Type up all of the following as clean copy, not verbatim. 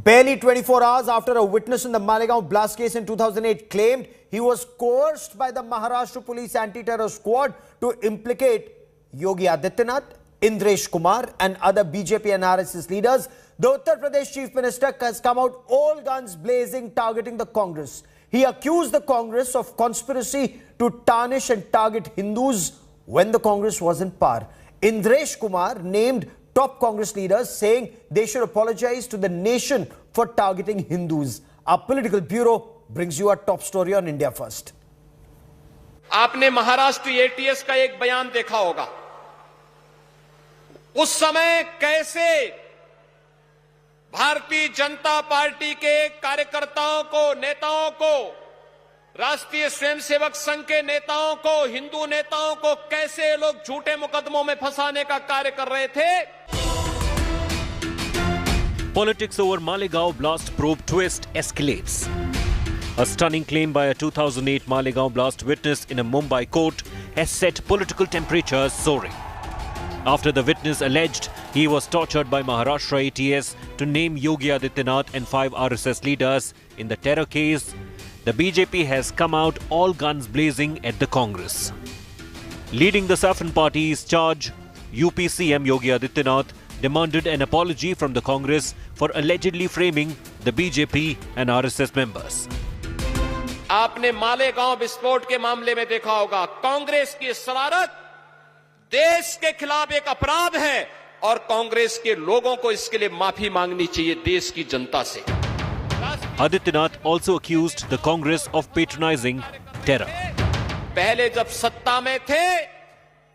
Barely 24 hours after a witness in the Malegaon blast case in 2008 claimed he was coerced by the Maharashtra Police Anti-Terror Squad to implicate Yogi Adityanath, Indresh Kumar and other BJP and RSS leaders, the Uttar Pradesh Chief Minister has come out all guns blazing targeting the Congress. He accused the Congress of conspiracy to tarnish and target Hindus when the Congress was in power. Indresh Kumar named top Congress leaders saying they should apologize to the nation for targeting Hindus. Our political bureau brings you a top story on India First. आपने Maharashtra ATS का एक बयान देखा होगा। उस समय कैसे Bharatiya Janata party के कार्यकर्ताओं को, नेताओं को, राष्ट्रीय स्वयंसेवक संघ के नेताओं को, हिंदू नेताओं को कैसे लोग झूठे मुकदमों में फंसाने का कार्य कर रहे थे। Politics over Malegaon blast probe twist escalates. A stunning claim by a 2008 Malegaon blast witness in a Mumbai court has set political temperatures soaring. After the witness alleged he was tortured by Maharashtra ATS to name Yogi Adityanath and 5 RSS leaders in the terror case, the BJP has come out all guns blazing at the Congress. Leading the Saffron Party's charge, UP CM Yogi Adityanath demanded an apology from the Congress for allegedly framing the BJP and RSS members. आपने मालेगांव विस्फोट के मामले में देखा होगा, कांग्रेस की शरारत देश के खिलाफ एक अपराध है और कांग्रेस के लोगों को इसके लिए माफी मांगनी चाहिए देश की जनता से। Adityanath also accused the Congress of patronizing terror. पहले जब सत्ता में थे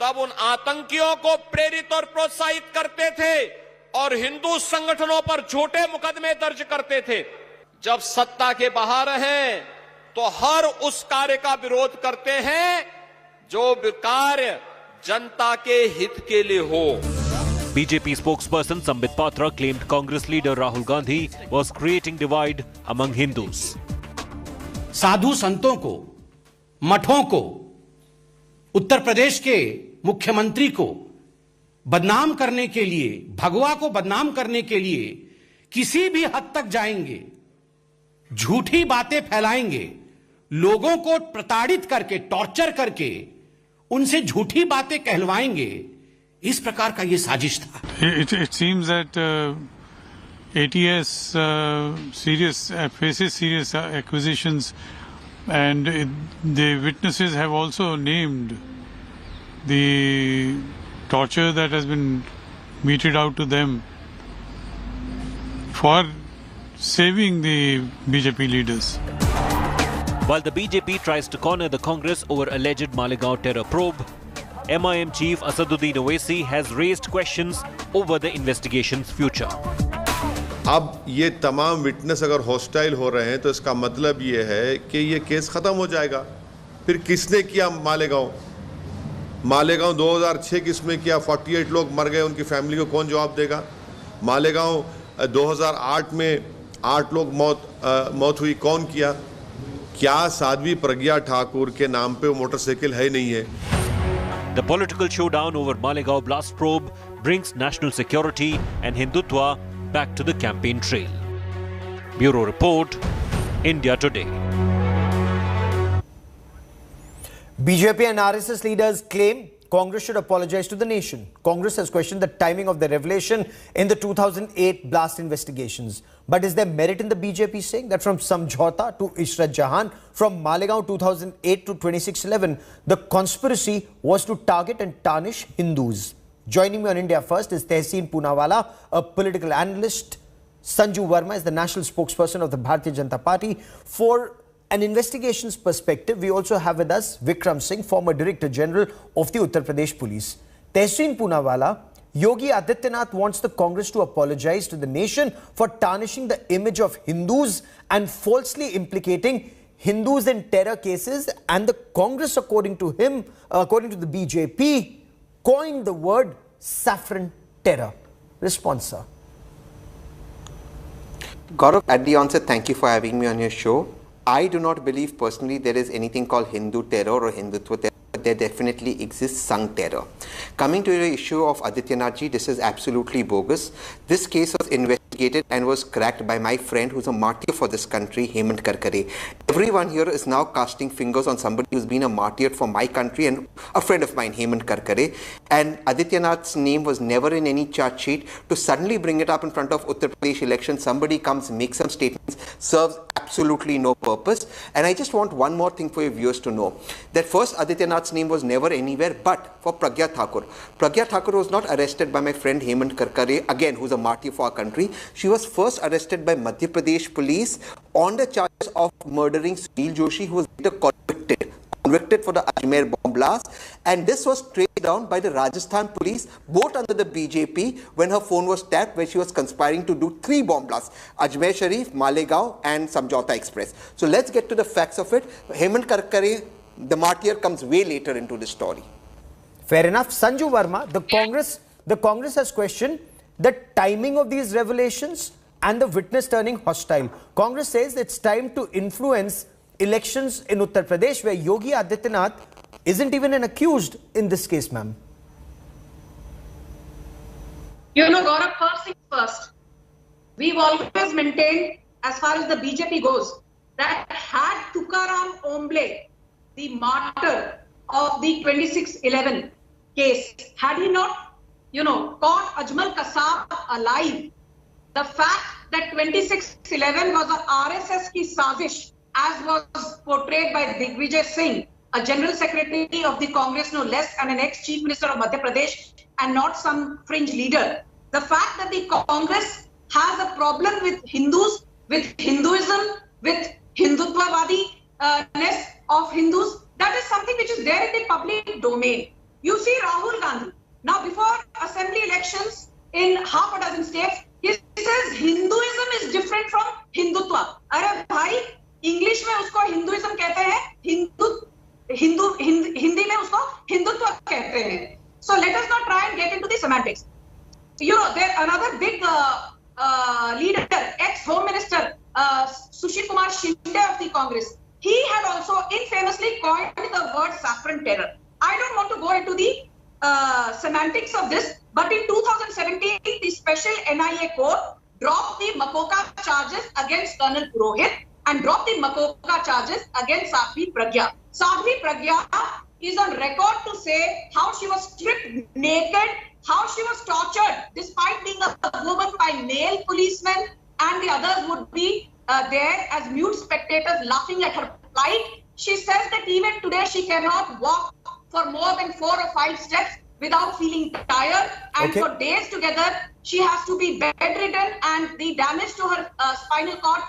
तब उन आतंकियों को प्रेरित और प्रोत्साहित करते थे और हिंदू संगठनों पर झूठे मुकदमे दर्ज करते थे। जब सत्ता के बाहर हैं तो हर उस कार्य का विरोध करते हैं जो कार्य जनता के हित के लिए हो। BJP spokesperson Sambit Patra claimed Congress leader Rahul Gandhi was creating divide among Hindus. साधु संतों को, मठों को, उत्तर प्रदेश के मुख्यमंत्री को बदनाम करने के लिए, भगवा को बदनाम करने के लिए किसी भी हद तक जाएंगे, झूठी बातें फैलाएंगे, लोगों को प्रताड़ित करके, टॉर्चर करके उनसे झूठी बातें कहलवाएंगे। इस प्रकार का ये साजिश था। It seems that ATS faces serious accusations, and the witnesses have also named the torture that has been meted out to them for saving the BJP leaders. While the BJP tries to corner the Congress over alleged Malegaon terror probe, MIM chief Asaduddin Owaisi has raised questions over the investigation's future. अब ये तमाम witness अगर hostile हो रहे हैं तो इसका मतलब ये है कि ये केस ख़त्म हो जाएगा। फिर किसने किया मालेगांव 2006 किसमें किया, 48 लोग मर गए, उनकी फैमिली को कौन जवाब देगा। मालेगांव 2008 में 8 लोग मौत हुई, कौन किया। क्या साध्वी प्रज्ञा ठाकुर के नाम पे वो मोटरसाइकिल है नहीं है। The political showdown over Malegaon blast probe brings national security and Hindutva back to the campaign trail. Bureau Report, India Today. BJP and RSS leaders claim Congress should apologize to the nation. Congress has questioned the timing of the revelation in the 2008 blast investigations. But is there merit in the BJP saying that from Samjhauta to Ishrat Jahan, from Malegaon 2008 to 2611, the conspiracy was to target and tarnish Hindus? Joining me on India First is Tehseen Poonawala, a political analyst. Sanju Verma is the national spokesperson of the Bharatiya Janata Party. For an investigations perspective, we also have with us Vikram Singh, former Director General of the Uttar Pradesh Police. Tehseen Poonawala, Yogi Adityanath wants the Congress to apologize to the nation for tarnishing the image of Hindus and falsely implicating Hindus in terror cases, and the Congress, according to him, according to the BJP, coined the word saffron terror. Response, sir. Gaurav, at the onset, thank you for having me on your show. I do not believe personally there is anything called Hindu terror or Hindutva terror. There definitely exists Sangh terror. Coming to the issue of Adityanath ji, this is absolutely bogus. This case was investigated investigated and was cracked by my friend who's a martyr for this country, Hemant Karkare. Everyone here is now casting fingers on somebody who's been a martyr for my country and a friend of mine, Hemant Karkare. And Adityanath's name was never in any charge sheet. To suddenly bring it up in front of Uttar Pradesh election, somebody comes, makes some statements, serves absolutely no purpose. And I just want one more thing for your viewers to know. That first, Adityanath's name was never anywhere but for Pragya Thakur. Pragya Thakur was not arrested by my friend Hemant Karkare, again, who's a martyr for our country. She was first arrested by Madhya Pradesh police on the charges of murdering Sunil Joshi, who was later convicted for the Ajmer bomb blast. And this was traced down by the Rajasthan police, both under the BJP, when her phone was tapped, where she was conspiring to do 3 bomb blasts: Ajmer Sharif, Malegaon, and Samjhauta Express. So let's get to the facts of it. Hemant Karkare, the martyr, comes way later into the story. Fair enough. Sanju Verma, the Congress has questioned the timing of these revelations and the witness turning hostile. Congress says it's time to influence elections in Uttar Pradesh, where Yogi Adityanath isn't even an accused in this case, ma'am. You know, Gaurav, first things first. We've always maintained, as far as the BJP goes, that had Tukaram Omble, the martyr of the 2611 case, had he not, caught Ajmal Kasab alive, the fact that 2611 was a RSS ki sazish, as was portrayed by Digvijay Singh, a general secretary of the Congress, no less, and an ex-chief minister of Madhya Pradesh, and not some fringe leader. The fact that the Congress has a problem with Hindus, with Hinduism, with Hindutvavadi-ness of Hindus, that is something which is there in the public domain. You see Rahul Gandhi, now before assembly elections in half a dozen states, he says Hinduism is different from Hindutva. Arey bhai, English में उसको Hinduism कहते हैं, Hindi में उसको Hindutva कहते हैं. So let us not try and get into the semantics. There another big leader, ex-Home Minister Sushil Kumar Shinde of the Congress. He had also infamously coined the word saffron terror. I don't want to go into the semantics of this, but in 2017, the special NIA court dropped the Makoka charges against Colonel Purohit and dropped the Makoka charges against Sadhvi Pragya. Sadhvi Pragya is on record to say how she was stripped naked, how she was tortured despite being a woman by male policemen, and the others would be there as mute spectators laughing at her plight. She says that even today she cannot walk for more than 4 or 5 steps without feeling tired, and for days together she has to be bedridden, and the damage to her spinal cord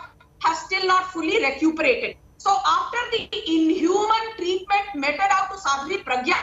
has still not fully recuperated. So after the inhuman treatment meted out to Sadhvi Pragya,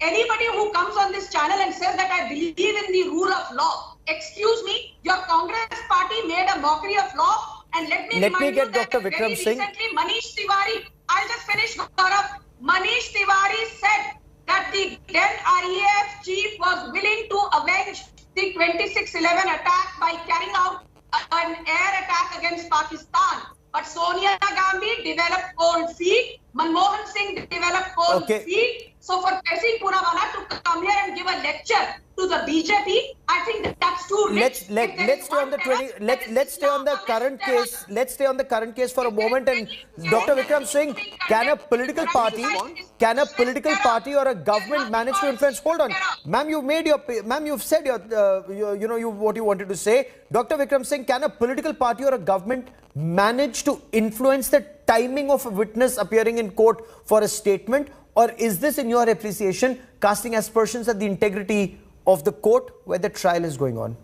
anybody who comes on this channel and says that I believe in the rule of law, excuse me, your Congress party made a mockery of law. And let me remind you that Dr. Vikram Singh. Recently, Manish Tiwari, I'll just finish, Gaurav. Manish Tiwari said that the then IAF chief was willing to avenge the 2611 attack by carrying out an air attack against Pakistan. But Sonia Gandhi developed cold feet, Manmohan Singh developed cold feet. So for Tessie Poonawalla to come here and give a lecture to the BJP, I think that's too rich. Let's stay on the let's stay on the current case. Let's stay on the current case for a moment. And Dr. Vikram Singh, can a political party or a government manage to influence? Hold on, ma'am, you've said what you wanted to say. Dr. Vikram Singh, can a political party or a government manage to influence the timing of a witness appearing in court for a statement? Or is this, in your appreciation, casting aspersions at the integrity of the court where the trial is going on?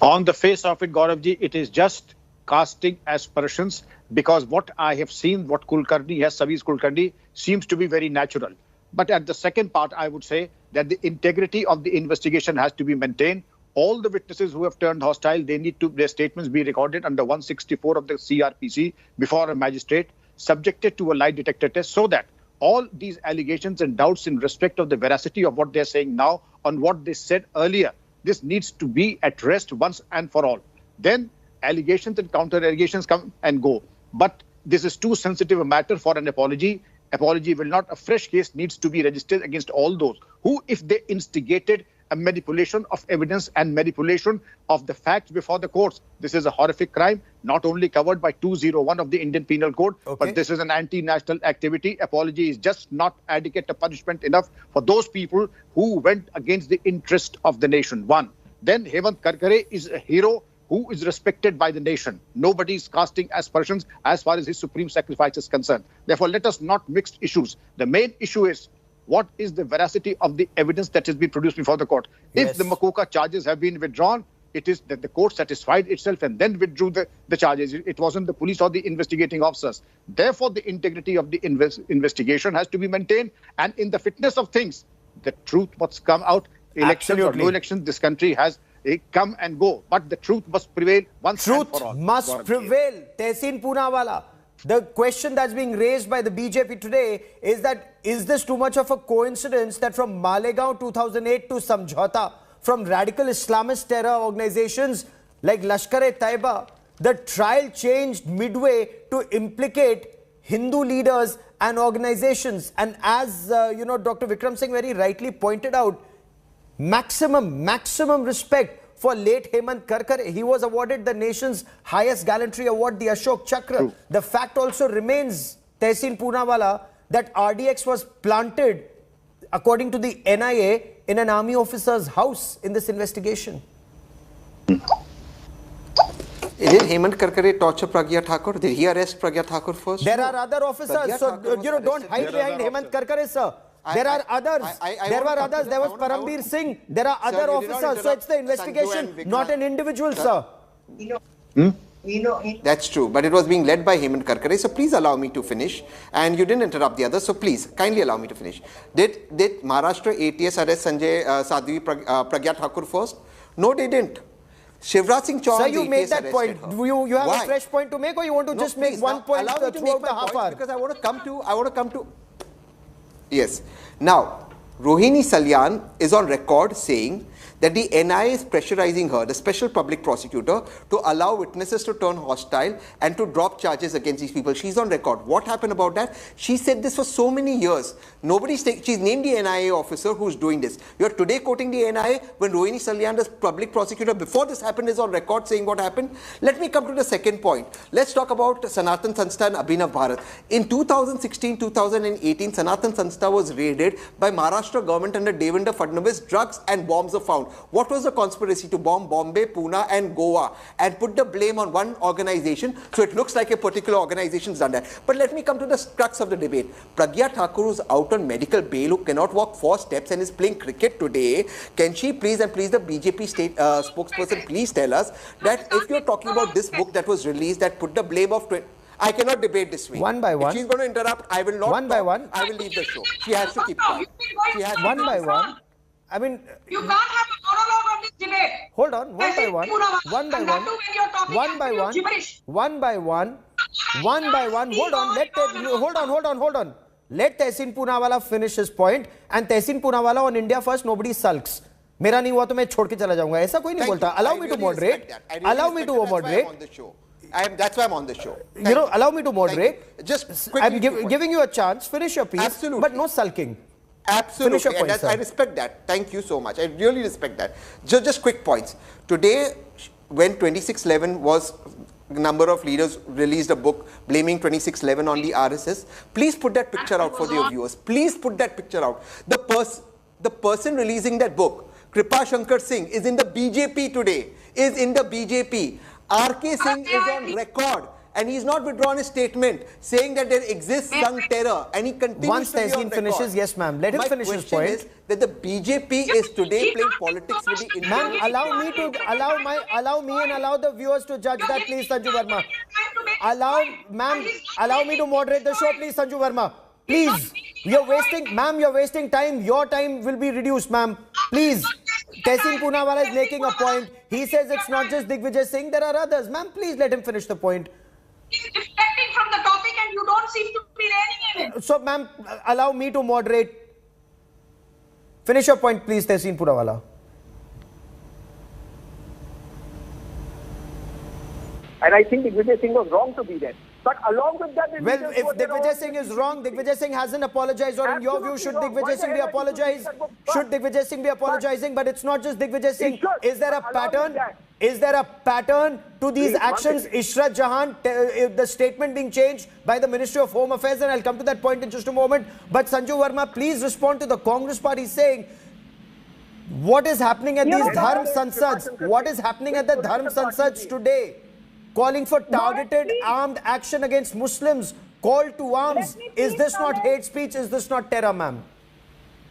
On the face of it, Gauravji, it is just casting aspersions, because what I have seen, what Kulkarni has, Saviz Kulkarni, seems to be very natural. But at the second part, I would say that the integrity of the investigation has to be maintained. All the witnesses who have turned hostile, their statements be recorded under 164 of the CRPC before a magistrate, subjected to a lie detector test, so that all these allegations and doubts in respect of the veracity of what they're saying now on what they said earlier, this needs to be at rest once and for all. Then allegations and counter-allegations come and go. But this is too sensitive a matter for an apology. Apology will not. A fresh case needs to be registered against all those who, if they instigated a manipulation of evidence and manipulation of the facts before the courts. This is a horrific crime, not only covered by 201 of the Indian Penal Code, but this is an anti-national activity. Apology is just not adequate a punishment enough for those people who went against the interest of the nation. One. Then Hemant Karkare is a hero who is respected by the nation. Nobody is casting aspersions as far as his supreme sacrifice is concerned. Therefore, let us not mix issues. The main issue is, what is the veracity of the evidence that has been produced before the court? Yes. If the Makoka charges have been withdrawn, it is that the court satisfied itself and then withdrew the charges. It wasn't the police or the investigating officers. Therefore, the integrity of the investigation has to be maintained. And in the fitness of things, the truth must come out. Elections or no elections, this country has a come and go. But the truth must prevail once and for all. Truth must prevail. Tehseen Poonawalla. The question that's being raised by the BJP today is that, is this too much of a coincidence that from Malegaon 2008 to Samjhauta, from radical Islamist terror organizations like Lashkar-e-Taiba, the trial changed midway to implicate Hindu leaders and organizations? And as Dr. Vikram Singh very rightly pointed out, maximum respect for late Hemant Karkare. He was awarded the nation's highest gallantry award, the Ashok Chakra. True. The fact also remains, Tehseen Poonawalla, that RDX was planted, according to the NIA, in an army officer's house in this investigation. Did Hemant Karkare torture Pragya Thakur? Did he arrest Pragya Thakur first? There are other officers, so don't hide behind Hemant Karkare, sir. There are others. There were others. There was Parambir Singh. There are other officers. So it's the investigation, not an individual, sir. That's true. But it was being led by Hemant Karkare. So please allow me to finish. And you didn't interrupt the others. So please, kindly allow me to finish. Did Maharashtra ATS arrest Sanjay Sadhvi Pragya Thakur first? No, they didn't. Shivraj Singh Chauhan. Sir, you made that point. You have a fresh point to make, or you want to just make one point throughout the half hour? Because I want to come to. Yes. Now, Rohini Salyan is on record saying that the NIA is pressurizing her, the special public prosecutor, to allow witnesses to turn hostile and to drop charges against these people. She's on record. What happened about that? She said this for so many years. She's named the NIA officer who's doing this. You're today quoting the NIA when Rohini Salyan, the public prosecutor, before this happened, is on record saying what happened. Let me come to the second point. Let's talk about Sanatan Sanstha and Abhinav Bharat. In 2016-2018, Sanatan Sanstha was raided by Maharashtra government under Devendra Fadnavis. Drugs and bombs were found. What was the conspiracy? To bomb Bombay, Pune and Goa and put the blame on one organization, so it looks like a particular organization's done that. But let me come to the crux of the debate. Pragya Thakur, who's out on medical bail, who cannot walk 4 steps and is playing cricket today, can she please the BJP state spokesperson please tell us that if you're talking about this book that was released that put the blame of... I cannot debate this way. One by one. If she's going to interrupt, I will not. One by one. I will leave the show. She has to keep quiet. One by one. I mean, you can't have a monologue on this debate. Hold on, one by one. One by one. One by one. One by one. One by one. Hold on. Let Tehseen Poonawalla finish his point. And Tehseen Poonawalla on India First, nobody sulks. मेरा नहीं हुआ तो मैं छोड़ के चला जाऊंगा. ऐसा कोई नहीं बोलता. Allow me to moderate. Allow me to moderate. That's why I'm on the show. Allow me to moderate. Just I'm giving you a chance. Finish your piece. Absolutely. But no sulking. Absolutely. Finish your point, I respect that. Thank you so much. I really respect that. Just quick points. Today, when 2611 was, a number of leaders released a book blaming 2611 on the RSS. Please put that picture out for your viewers. Please put that picture out. The person releasing that book, Kripa Shankar Singh, is in the BJP today. Is in the BJP. R.K. Singh is on record and he's not withdrawn his statement saying that there exists some terror and he continues Once to be on Tehseen record. finishes, yes ma'am, let him finish his point. My question is that the BJP is today playing politics with the Indian. Ma'am, allow me and allow the viewers to judge that, please, Sanju Verma. Allow me to moderate the show, please, Sanju Verma. Please, you're wasting time. Your time will be reduced, ma'am. Please. Tehseen Poonawalla is making a point. He says it's not just Digvijay Singh, there are others. Ma'am, please let him finish the point. He's deflecting from the topic and you don't seem to be reining in it. So, ma'am, allow me to moderate. Finish your point, please, Tehseen Poonawalla. And I think Digvijay Singh was wrong to be there. But along with that, well, if Digvijay Singh is wrong, Digvijay Singh hasn't apologized, or in your view, should Digvijay Singh be apologized? Should Digvijay Singh be apologizing? But it's not just Digvijay Singh. Is there a pattern? Is there a pattern to these actions? Ishrat Jahan, the statement being changed by the Ministry of Home Affairs, and I'll come to that point in just a moment. But Sanju Verma, please respond to the Congress party saying, what is happening at these Dharm Sansads? What is happening at the Dharm Sansads today? Calling for targeted armed action against Muslims, call to arms. Is this not hate speech? Is this not terror, ma'am?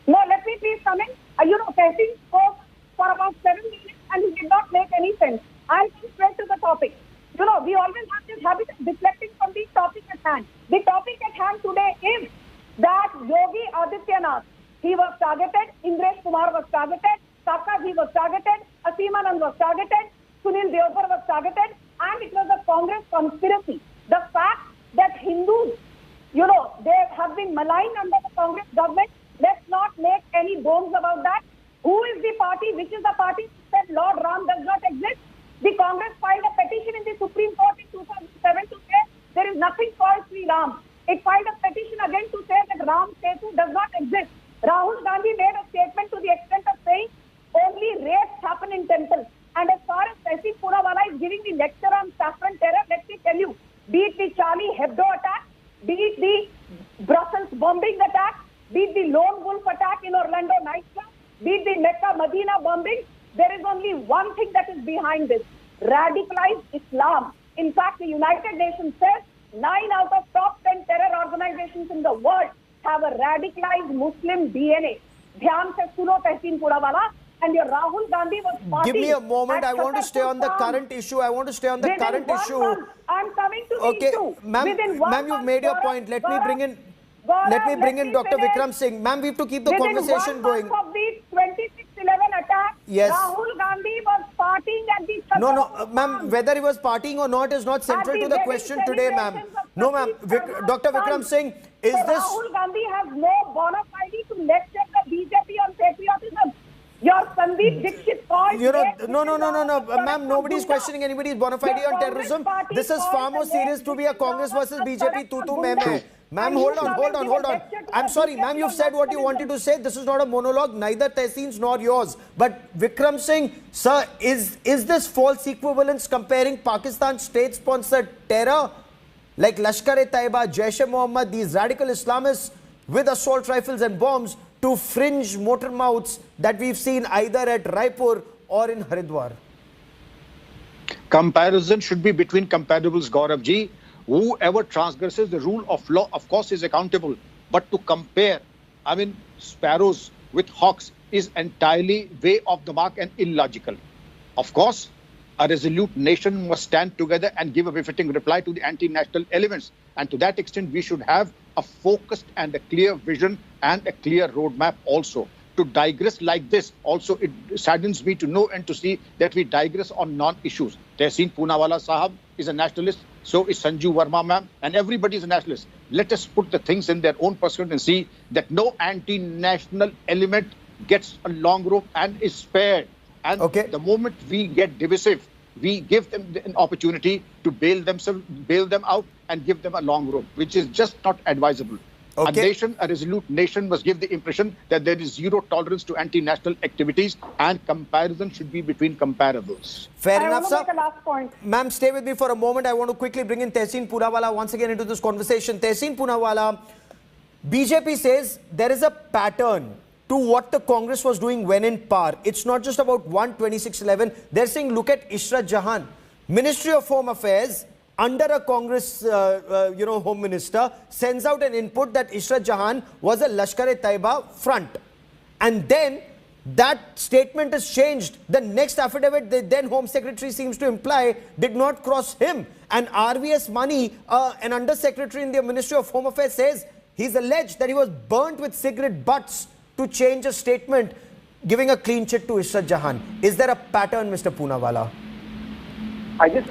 No, let me please come in. Tehseen spoke for about 7 minutes and he did not make any sense. I'll come straight to the topic. We always have this habit of deflecting from the topic at hand. The topic at hand today is that Yogi Adityanath, he was targeted, Indresh Kumar was targeted, Kakaji was targeted, Aseem Anand was targeted, Sunil Deoghar was targeted, and it was a Congress conspiracy. The fact that Hindus, they have been maligned under the Congress government, let's not make any bones about that. Who is the party? Which is the party that said Lord Ram does not exist? The Congress filed a petition in the Supreme Court in 2007 to say there is nothing called Sri Ram. It filed a petition again to say that Ram Setu does not exist. Rahul Gandhi made a statement to the extent of saying only rapes happen in temples. And as far as Tehseen Poonawalla is giving the lecture on saffron terror, let me tell you, be it the Charlie Hebdo attack, be it the Brussels bombing attack, be it the Lone Wolf attack in Orlando nightclub, be it the Mecca Medina bombing, there is only one thing that is behind this: radicalized Islam. In fact, the United Nations says 9 out of top 10 terror organizations in the world have a radicalized Muslim DNA. Dhyan se suno Tehseen Poonawalla. And your Rahul Gandhi was partying. Give me a moment. I want to stay on the current issue. I'm coming to the issue. Ma'am, you've made your point. Let me bring in Dr. Vikram Singh. Ma'am, we have to keep the conversation going. Of the 2611 attack, yes. Rahul Gandhi was partying at the... No, ma'am, whether he was partying or not is not central to the question today, ma'am. No, ma'am. Dr. Vikram Singh, is this... Rahul Gandhi has no bona fide to lecture the BJP on patriotism. Your Sandeep Dixit called... No. Ma'am, nobody's questioning anybody's bona fide on terrorism. This is far more serious to be a Congress versus BJP tutu meme. Ma'am, hold on. I'm sorry, ma'am, you've said what you wanted to say. This is not a monologue, neither Tehseen's nor yours. But Vikram Singh, sir, is this false equivalence comparing Pakistan's state-sponsored terror like Lashkar-e-Taiba, Jaish-e-Mohammed, these radical Islamists with assault rifles and bombs to fringe motor mouths that we've seen either at Raipur or in Haridwar? Comparison should be between comparables, Gaurav ji. Whoever transgresses the rule of law, of course, is accountable. But to compare, sparrows with hawks is entirely way off the mark and illogical. Of course, a resolute nation must stand together and give a befitting reply to the anti-national elements. And to that extent, we should have a focused and a clear vision and a clear roadmap also. To digress like this, also it saddens me to know and to see that we digress on non-issues. Tehseen Poonawalla Sahab is a nationalist, so is Sanju Verma ma'am, and everybody is a nationalist. Let us put the things in their own perspective and see that no anti-national element gets a long rope and is spared. And the moment we get divisive, we give them an opportunity to bail them out and give them a long rope, which is just not advisable. A resolute nation must give the impression that there is zero tolerance to anti-national activities and comparison should be between comparables. Fair enough, sir. I want to make a last point. Ma'am, stay with me for a moment. I want to quickly bring in Tehseen Poonawalla once again into this conversation. Tehseen Poonawalla, BJP says there is a pattern to what the Congress was doing when in power. It's not just about 2611. They're saying, look at Ishrat Jahan. Ministry of Home Affairs, under a Congress, Home Minister, sends out an input that Ishrat Jahan was a Lashkar-e-Taiba front. And then that statement is changed. The next affidavit, the then Home Secretary seems to imply, did not cross him. And RVS Mani, an Under-Secretary in the Ministry of Home Affairs, says he's alleged that he was burnt with cigarette butts to change a statement, giving a clean chit to Ishrat Jahan. Is there a pattern, Mr. Poonawalla? I just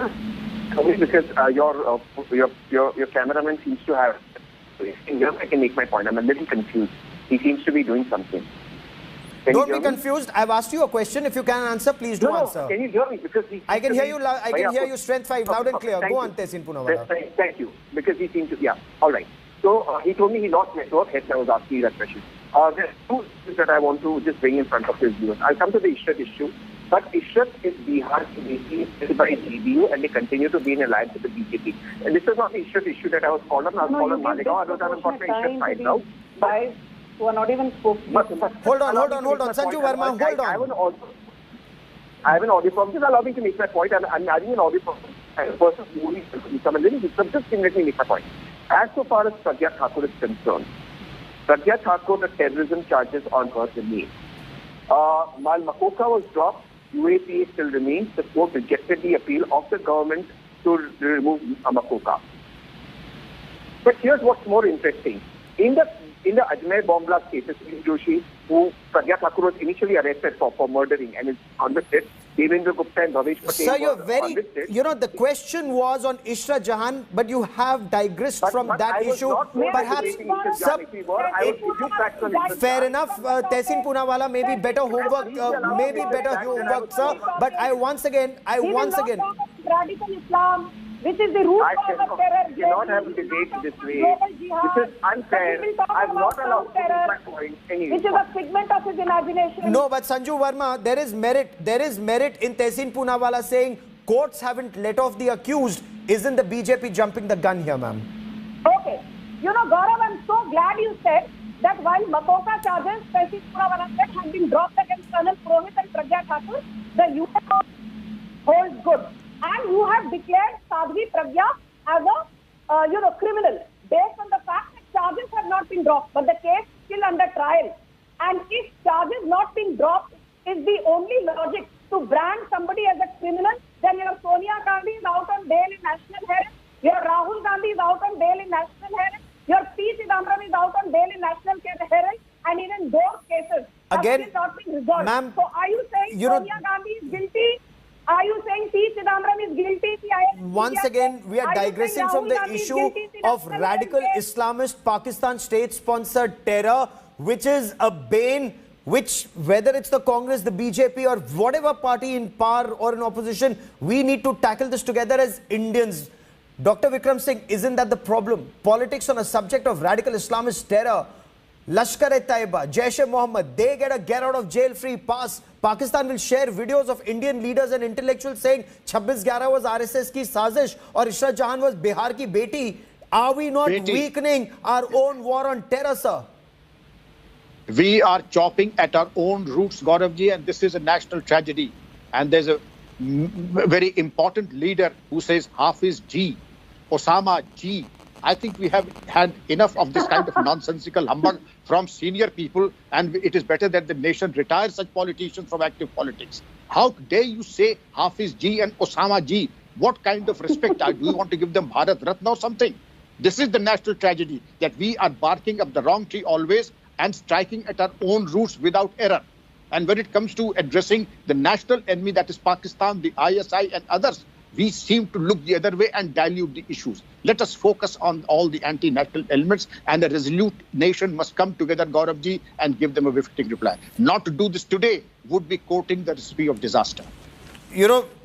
because your cameraman seems to have. Here I can make my point. I'm a little confused. He seems to be doing something. Don't be confused. I've asked you a question. If you can answer, please do answer. Can you hear me? Because I can hear you. I can hear you. Strength 5, loud and clear. Go on, Tehseen Poonawalla. Thank you. Because he seemed to. Yeah. All right. So he told me he lost network. Hence, I was asking you that question. There are two issues that I want to just bring in front of his viewers. I'll come to the Ishrat issue. But Ishrat is Bihar's basically by GBU, and they continue to be in alliance with the BJP. And this is not the Ishrat issue that I was calling. I was calling Malegaon. I haven't got the Ishrat side now. Who are not even spoken. Hold on. Sanju Verma, hold on. I have an audio problem. Just allow me to make my point. I'm adding an audio problem. And a person who is just let me make my point. As so far as Pragya Thakur is concerned, Pragya Thakur, the terrorism charges on her remain. While Makoka was dropped, UAPA still remains. The court rejected the appeal of the government to remove Makoka. But here's what's more interesting. In the Ajmer bomb blast case, Sunil Joshi, who Pragya Thakur was initially arrested for murdering and is convicted, Devendra Gupta and Bhavesh Patel Sir, you're very, convicted. the question was on Ishrat Jahan, but you have digressed from that issue. Perhaps, fair enough, Tehseen Poonawalla, maybe better homework, sir. But I once again. Radical Islam, which is the root cause of terror. You cannot have a debate this way. This is unfair. I'm not allowed to make my point anyway. Which is a figment of his imagination. No, but Sanju Verma, there is merit in Tehseen Poonawalla saying courts haven't let off the accused. Isn't the BJP jumping the gun here, ma'am? Okay. Gaurav, I'm so glad you said that while Makoka charges, Tehseen Poonawalla said, have been dropped against Colonel Purohit and Pragya Thakur, the US holds good. And you have declared Sadhvi Pragya as a criminal based on the fact that charges have not been dropped, but the case is still under trial. And if charges not being dropped is the only logic to brand somebody as a criminal, then your Sonia Gandhi is out on bail in National Herald, your Rahul Gandhi is out on bail in National Herald, your P. Chidambaram is out on bail in National Herald, and even those cases have still not been resolved. Ma'am, so are you saying Sonia Gandhi is guilty? Are you saying P. Chidambaram is guilty? Once again, we are digressing from the issue of radical Islamist Pakistan state-sponsored terror, which is a bane which, whether it's the Congress, the BJP or whatever party in power or in opposition, we need to tackle this together as Indians. Dr. Vikram Singh, isn't that the problem? Politics on a subject of radical Islamist terror, Lashkar-e-Taiba, Jaish-e-Mohammed, they get a get-out-of-jail-free pass. Pakistan will share videos of Indian leaders and intellectuals saying 26/11 was RSS ki sazish or Ishrat Jahan was Bihar ki beti. Are we not weakening our own war on terror, sir? We are chopping at our own roots, Gauravji, and this is a national tragedy. And there's a very important leader who says Hafiz G, Osama G. I think we have had enough of this kind of nonsensical humbug from senior people, and it is better that the nation retire such politicians from active politics. How dare you say Hafiz G and Osama G? What kind of respect? Do you want to give them Bharat Ratna or something? This is the national tragedy, that we are barking up the wrong tree always and striking at our own roots without error. And when it comes to addressing the national enemy, that is Pakistan, the ISI and others, we seem to look the other way and dilute the issues. Let us focus on all the anti-national elements, and a resolute nation must come together, Gauravji, and give them a befitting reply. Not to do this today would be quoting the recipe of disaster.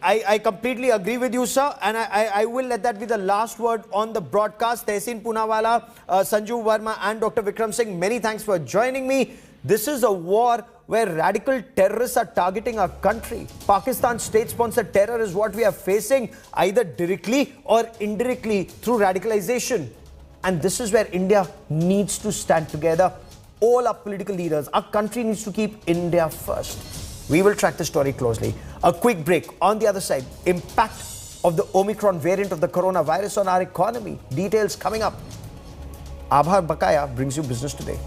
I completely agree with you, sir, and I will let that be the last word on the broadcast. Tehseen Poonawalla, Sanju Verma and Dr. Vikram Singh, many thanks for joining me. This is a war where radical terrorists are targeting our country. Pakistan's state-sponsored terror is what we are facing, either directly or indirectly through radicalization. And this is where India needs to stand together. All our political leaders, our country needs to keep India first. We will track the story closely. A quick break. On the other side, impact of the Omicron variant of the coronavirus on our economy. Details coming up. Abhar Bakaya brings you Business Today.